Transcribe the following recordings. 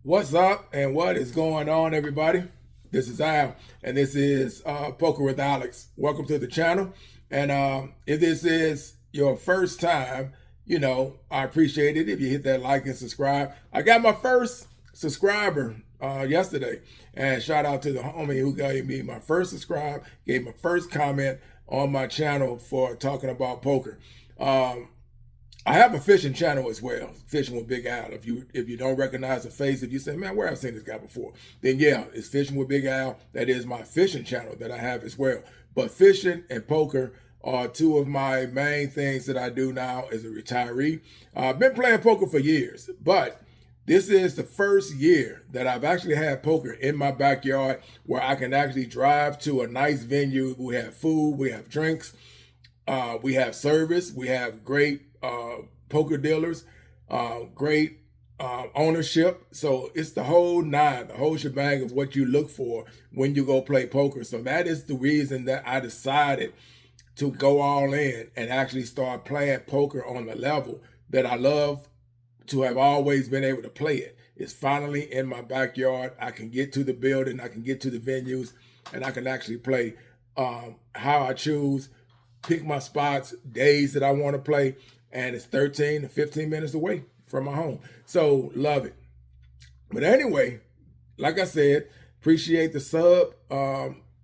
What's up and what is going on, everybody? This is Al, and this is Poker with Alex. Welcome to the channel. And if this is your first time, I appreciate it if you hit that like and subscribe. I got my first subscriber yesterday, and shout out to the homie who gave me my first subscribe, gave my first comment on my channel for talking about poker. I have a fishing channel as well, Fishing with Big Al. If you don't recognize the face, if you say, man, where I've seen this guy before, then yeah, it's Fishing with Big Al. That is my fishing channel that I have as well. But fishing and poker are two of my main things that I do now as a retiree. I've been playing poker for years, but this is the first year that I've actually had poker in my backyard where I can actually drive to a nice venue. We have food, we have drinks, we have service, we have great poker dealers, great ownership. So it's the whole nine, the whole shebang of what you look for when you go play poker. So that is the reason that I decided to go all in and actually start playing poker on the level that I love to have always been able to play it. It's finally in my backyard. I can get to the building, I can get to the venues, and I can actually play how I choose, pick my spots, days that I want to play, and it's 13 to 15 minutes away from my home. So love it. But anyway, like I said, appreciate the sub.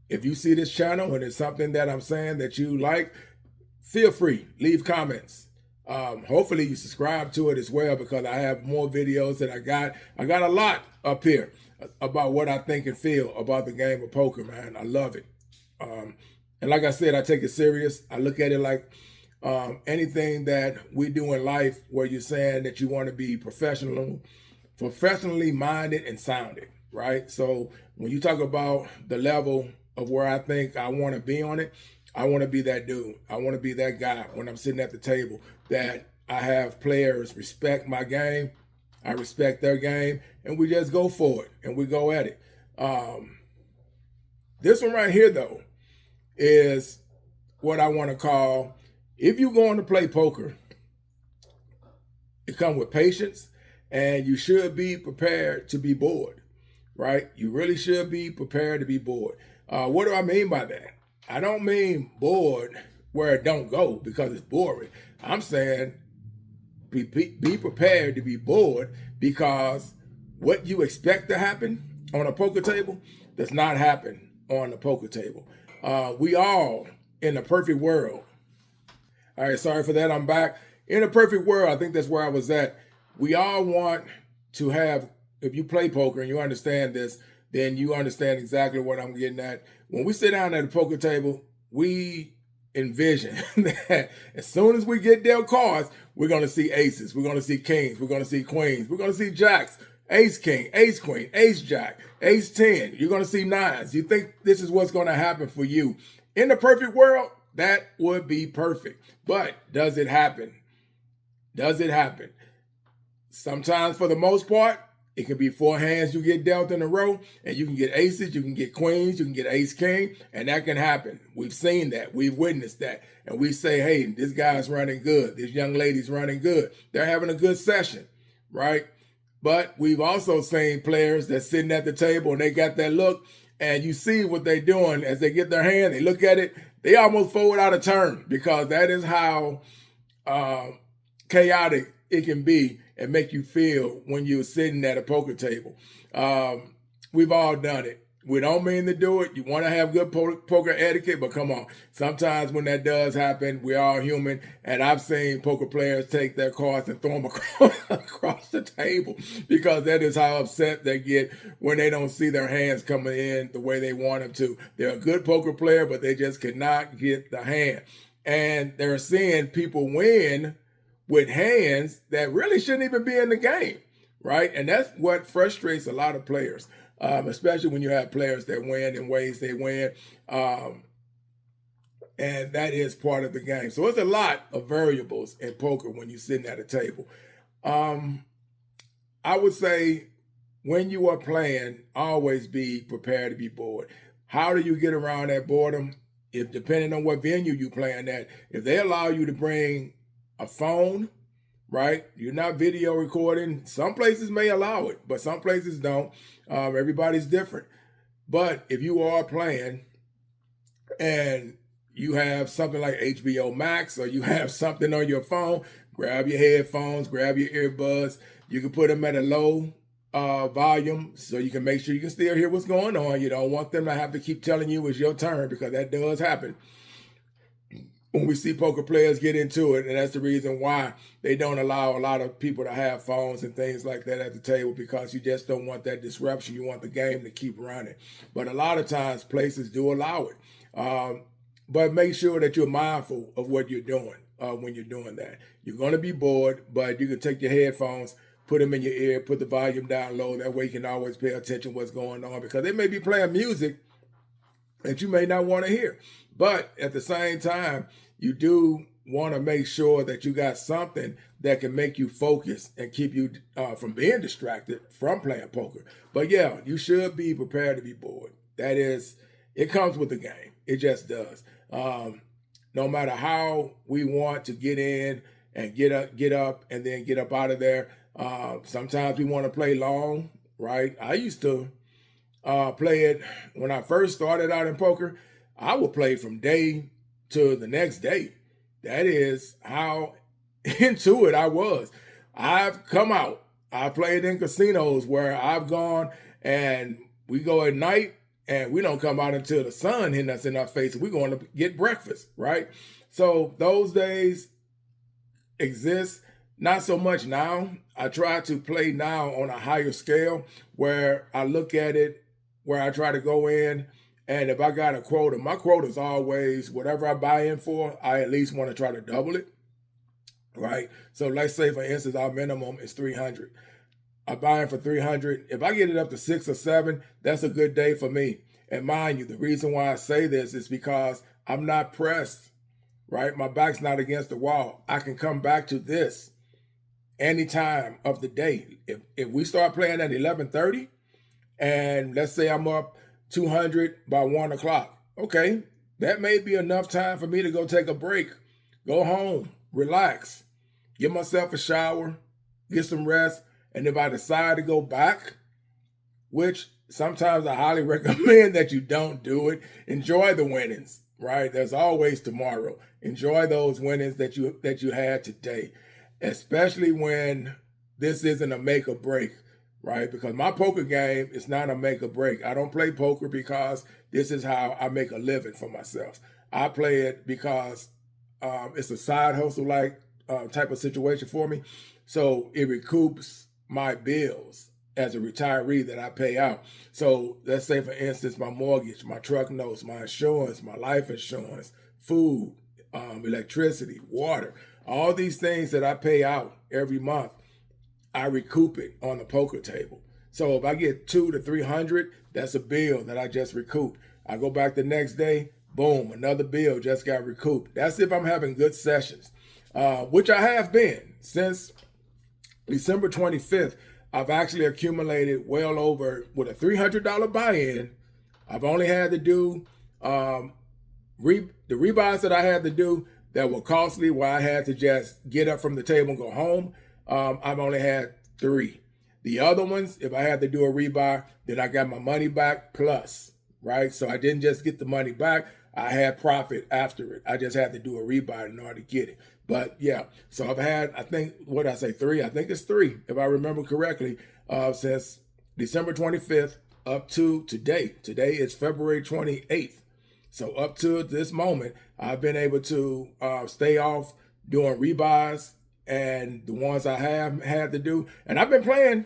If you see this channel and it's something that I'm saying that you like, feel free, leave comments. Hopefully you subscribe to it as well, because I have more videos that I got. I got a lot up here about what I think and feel about the game of poker, man. I love it. And like I said, I take it serious. I look at it like anything that we do in life where you're saying that you want to be professionally minded and sounded, right? So when you talk about the level of where I think I want to be on it, I want to be that dude. I want to be that guy when I'm sitting at the table, that I have players respect my game, I respect their game, and we just go for it and we go at it. This one right here, though, is what I want to call, if you're going to play poker, it comes with patience, and you should be prepared to be bored, right? You really should be prepared to be bored. What do I mean by that? I don't mean bored where it don't go because it's boring. I'm saying be prepared to be bored, because what you expect to happen on a poker table does not happen on the poker table. We all, in a perfect world, all right, sorry for that, I'm back. In a perfect world, I think that's where I was at. We all want to have, if you play poker and you understand this, then you understand exactly what I'm getting at. When we sit down at a poker table, we envision that as soon as we get dealt cards, we're going to see aces, we're going to see kings, we're going to see queens, we're going to see jacks, ace king, ace queen, ace jack, ace 10. You're going to see nines. You think this is what's going to happen for you. In the perfect world, that would be perfect. But does it happen? Does it happen? Sometimes, for the most part, it can be four hands you get dealt in a row, and you can get aces, you can get queens, you can get ace king, and that can happen. We've seen that. We've witnessed that. And we say, hey, this guy's running good. This young lady's running good. They're having a good session, right? But we've also seen players that's sitting at the table and they got that look, and you see what they're doing as they get their hand, they look at it, they almost fold out of turn, because that is how chaotic it can be and make you feel when you're sitting at a poker table. We've all done it. We don't mean to do it. You want to have good poker etiquette, but come on. Sometimes when that does happen, we're all human, and I've seen poker players take their cards and throw them across the table, because that is how upset they get when they don't see their hands coming in the way they want them to. They're a good poker player, but they just cannot get the hand. And they're seeing people win with hands that really shouldn't even be in the game, right? And that's what frustrates a lot of players, especially when you have players that win in ways they win. And that is part of the game. So it's a lot of variables in poker when you're sitting at a table. I would say when you are playing, always be prepared to be bored. How do you get around that boredom? If depending on what venue you're playing at, if they allow you to bring a phone, right? You're not video recording. Some places may allow it, but some places don't. Everybody's different. But if you are playing and you have something like HBO Max or you have something on your phone, grab your headphones, grab your earbuds. You can put them at a low volume so you can make sure you can still hear what's going on. You don't want them to have to keep telling you it's your turn, because that does happen when we see poker players get into it. And that's the reason why they don't allow a lot of people to have phones and things like that at the table, because you just don't want that disruption. You want the game to keep running. But a lot of times places do allow it. But make sure that you're mindful of what you're doing when you're doing that. You're going to be bored, but you can take your headphones, put them in your ear, put the volume down low. That way you can always pay attention to what's going on, because they may be playing music that you may not want to hear. But at the same time, you do want to make sure that you got something that can make you focus and keep you from being distracted from playing poker. But yeah, you should be prepared to be bored. That is, it comes with the game. It just does. No matter how we want to get in and get up and then get up out of there. Sometimes we want to play long, right? I used to play it when I first started out in poker. I would play from day to the next day. That is how into it I was. I've come out. I played in casinos where I've gone and we go at night and we don't come out until the sun hitting us in our face. We're going to get breakfast, right? So those days exist. Not so much now. I try to play now on a higher scale where I look at it, where I try to go in, and if I got a quota, my quota is always whatever I buy in for, I at least want to try to double it, right? So let's say, for instance, our minimum is 300. I buy in for 300. If I get it up to 6 or 7, that's a good day for me. And mind you, the reason why I say this is because I'm not pressed, right? My back's not against the wall. I can come back to this any time of the day. If we start playing at 11:30, and let's say I'm up 200 by 1 o'clock, okay, that may be enough time for me to go take a break, go home, relax, give myself a shower, get some rest. And if I decide to go back, which sometimes I highly recommend that you don't do it, enjoy the winnings, right? There's always tomorrow. Enjoy those winnings that you had today, especially when this isn't a make or break, right? Because my poker game is not a make or break. I don't play poker because this is how I make a living for myself. I play it because it's a side hustle like type of situation for me. So it recoups my bills as a retiree that I pay out. So let's say, for instance, my mortgage, my truck notes, my insurance, my life insurance, food, electricity, water, all these things that I pay out every month, I recoup it on the poker table. So if I get 200 to 300, that's a bill that I just recouped. I go back the next day, boom, another bill just got recouped. That's if I'm having good sessions, which I have been. Since December 25th, I've actually accumulated well over, with a $300 buy-in. I've only had to do the rebuys that I had to do that were costly, where I had to just get up from the table and go home. I've only had 3. The other ones, if I had to do a rebuy, then I got my money back plus, right? So I didn't just get the money back. I had profit after it. I just had to do a rebuy in order to get it. But yeah, so I've had, I think, what did I say, 3? I think it's 3, if I remember correctly, since December 25th up to today. Today is February 28th. So up to this moment, I've been able to stay off doing rebuys and the ones I have had to do. And I've been playing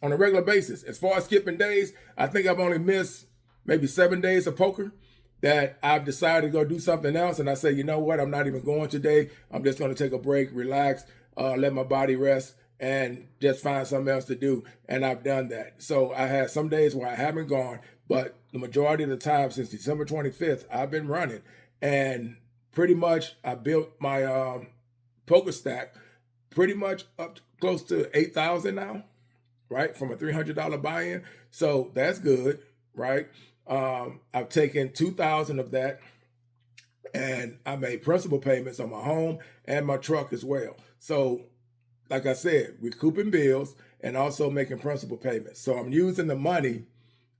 on a regular basis. As far as skipping days, I think I've only missed maybe 7 days of poker that I've decided to go do something else. And I say, you know what? I'm not even going today. I'm just going to take a break, relax, let my body rest, and just find something else to do. And I've done that. So I had some days where I haven't gone, but the majority of the time since December 25th, I've been running. And pretty much I built my poker stack pretty much up to close to 8,000 now, right? From a $300 buy-in. So that's good, right? I've taken 2,000 of that, and I made principal payments on my home and my truck as well. So like I said, recouping bills and also making principal payments. So I'm using the money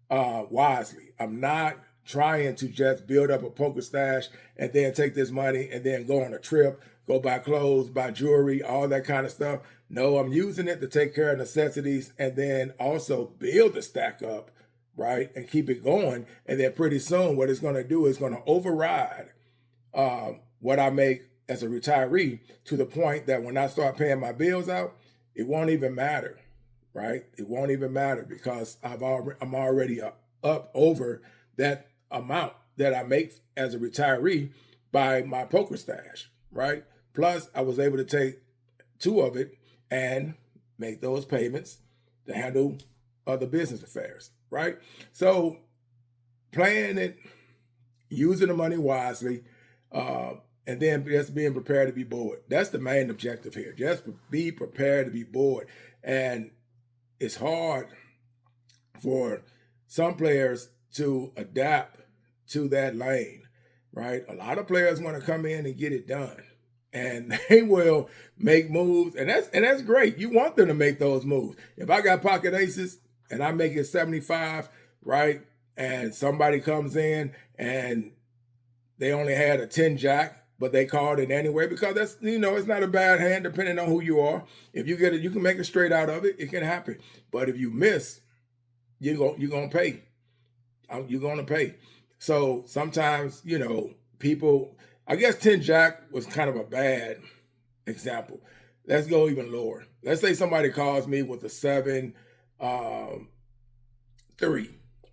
wisely. I'm not trying to just build up a poker stash and then take this money and then go on a trip, go buy clothes, buy jewelry, all that kind of stuff. No, I'm using it to take care of necessities and then also build the stack up, right? And keep it going. And then pretty soon what it's going to do is going to override what I make as a retiree, to the point that when I start paying my bills out, it won't even matter, right? It won't even matter because I'm already up over that amount that I make as a retiree by my poker stash, right? Plus, I was able to take 2 of it and make those payments to handle other business affairs, right? So playing it, using the money wisely, and then just being prepared to be bored. That's the main objective here. Just be prepared to be bored. And it's hard for some players to adapt to that lane, right? A lot of players want to come in and get it done. And they will make moves, and that's great. You want them to make those moves. If I got pocket aces and I make it 75, right? And somebody comes in and they only had a 10 jack, but they called it anyway, because that's, it's not a bad hand depending on who you are. If you get it, you can make it straight out of it. It can happen. But if you miss, you're going to pay. You're going to pay. So sometimes, people, I guess 10 jack was kind of a bad example. Let's go even lower. Let's say somebody calls me with a 7-3 or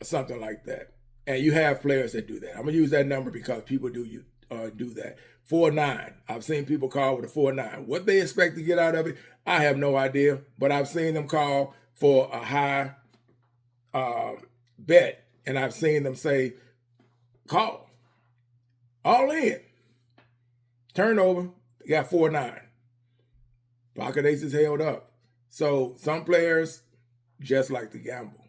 something like that. And you have players that do that. I'm going to use that number because people do that. 4-9. I've seen people call with a 4-9. What they expect to get out of it, I have no idea. But I've seen them call for a high bet. And I've seen them say, call. All in. Turnover. They got 4-9. Pocket aces held up. So some players just like to gamble.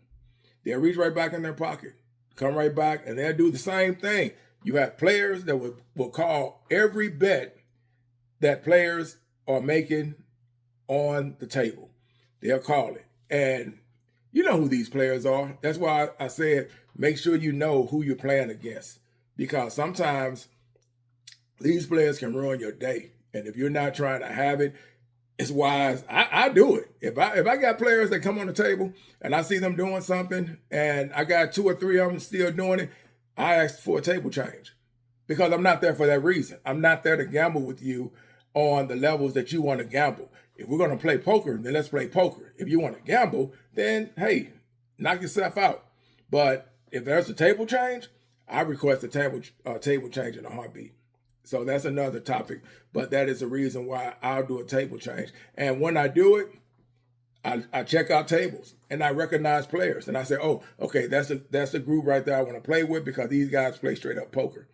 They'll reach right back in their pocket, come right back, and they'll do the same thing. You have players that will call every bet that players are making on the table. They'll call it. And you know who these players are. That's why I said make sure you know who you're playing against. Because sometimes these players can ruin your day. And if you're not trying to have it, it's wise. I do it. If I got players that come on the table and I see them doing something and I got 2 or 3 of them still doing it, I ask for a table change, because I'm not there for that reason. I'm not there to gamble with you on the levels that you want to gamble. If we're going to play poker, then let's play poker. If you want to gamble, then hey, knock yourself out. But if there's a table change, I request a table change in a heartbeat. So that's another topic, but that is the reason why I'll do a table change. And when I do it, I check out tables and I recognize players, and I say, oh, okay, that's the group right there I want to play with, because these guys play straight up poker.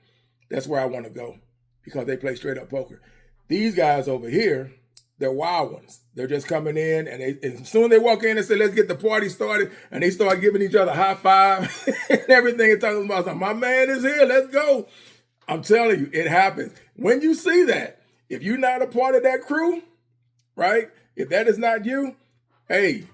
That's where I want to go, because they play straight up poker. These guys over here, they're wild ones. They're just coming in, and as soon as they walk in and say, let's get the party started, and they start giving each other high five and everything, and talking about, my man is here, let's go. I'm telling you, it happens. When you see that, if you're not a part of that crew, right? If that is not you, hey,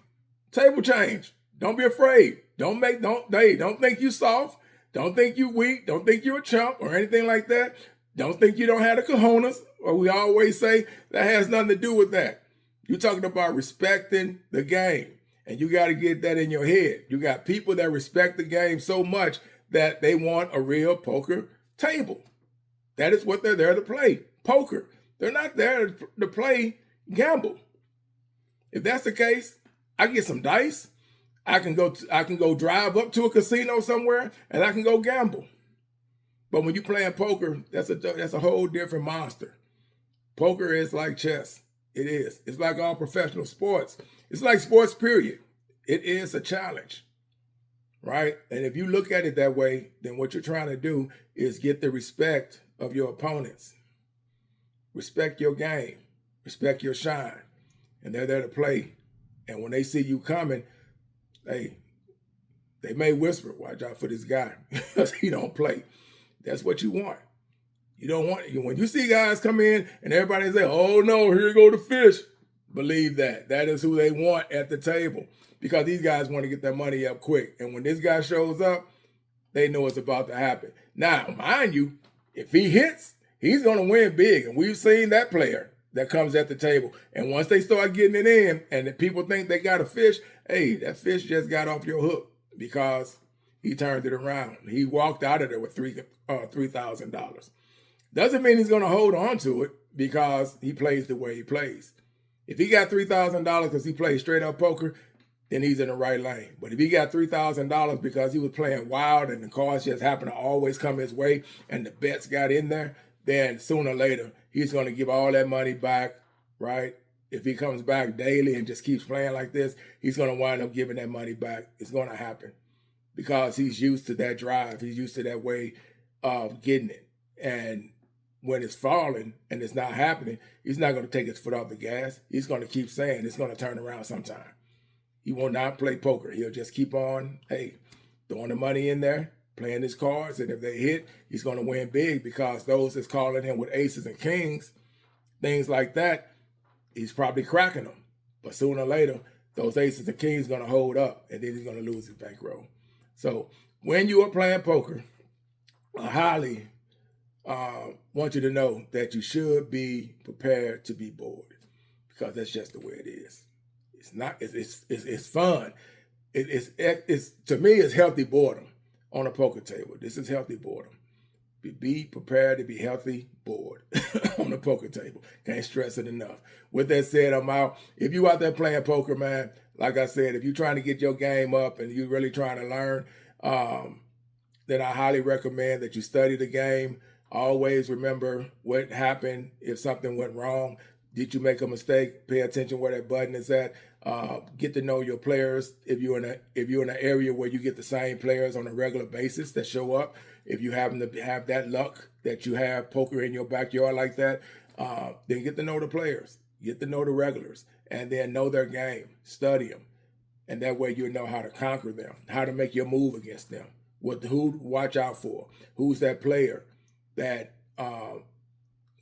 table change. Don't be afraid. Don't think you soft. Don't think you weak. Don't think you're a chump or anything like that. Don't think you don't have the cojones, or we always say that has nothing to do with that. You're talking about respecting the game, and you got to get that in your head. You got people that respect the game so much that they want a real poker table. That is what they're there to play, poker. They're not there to play gamble. If that's the case, I get some dice. I can go drive up to a casino somewhere and I can go gamble. But when you're playing poker, that's a whole different monster. Poker is like chess. It is. It's like all professional sports. It's like sports, period. It is a challenge, right? And if you look at it that way, then what you're trying to do is get the respect of your opponents. Respect your game. Respect your shine. And they're there to play. And when they see you coming, they may whisper, watch out for this guy, because he don't play. That's what you want. You don't want, when you see guys come in and everybody say, oh no, here go the fish. Believe that. That is who they want at the table, because these guys want to get their money up quick. And when this guy shows up, they know it's about to happen. Now, mind you, if he hits, he's going to win big. And we've seen that player that comes at the table. And once they start getting it in and the people think they got a fish, hey, that fish just got off your hook because he turned it around. He walked out of there with $3,000. Doesn't mean he's going to hold on to it because he plays the way he plays. If he got $3,000 because he plays straight up poker, then he's in the right lane. But if he got $3,000 because he was playing wild and the cards just happened to always come his way and the bets got in there, then sooner or later, he's going to give all that money back, right? If he comes back daily and just keeps playing like this, he's going to wind up giving that money back. It's going to happen because he's used to that drive. He's used to that way of getting it. And when it's falling and it's not happening, he's not going to take his foot off the gas. He's going to keep saying it's going to turn around sometime. He will not play poker. He'll just keep on, hey, throwing the money in there, playing his cards, and if they hit, he's going to win big because those that's calling him with aces and kings, things like that, he's probably cracking them. But sooner or later, those aces and kings are going to hold up, and then he's going to lose his bankroll. So when you are playing poker, I highly want you to know that you should be prepared to be bored because that's just the way it is. It's not. It's fun. It's to me. It's healthy boredom on a poker table. This is healthy boredom. Be prepared to be healthy bored on the poker table. Can't stress it enough. With that said, I'm out. If you out there playing poker, man, like I said, if you're trying to get your game up and you're really trying to learn, then I highly recommend that you study the game. Always remember what happened if something went wrong. Did you make a mistake? Pay attention where that button is at. Get to know your players. If you're in an area where you get the same players on a regular basis that show up, if you happen to have that luck that you have poker in your backyard like that, then get to know the players. Get to know the regulars, and then know their game. Study them, and that way you'll know how to conquer them, how to make your move against them, who to watch out for, who's that player that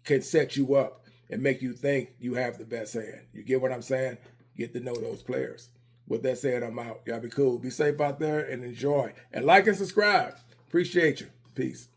can set you up and make you think you have the best hand. You get what I'm saying? Get to know those players. With that said, I'm out. Y'all be cool. Be safe out there and enjoy. And like and subscribe. Appreciate you. Peace.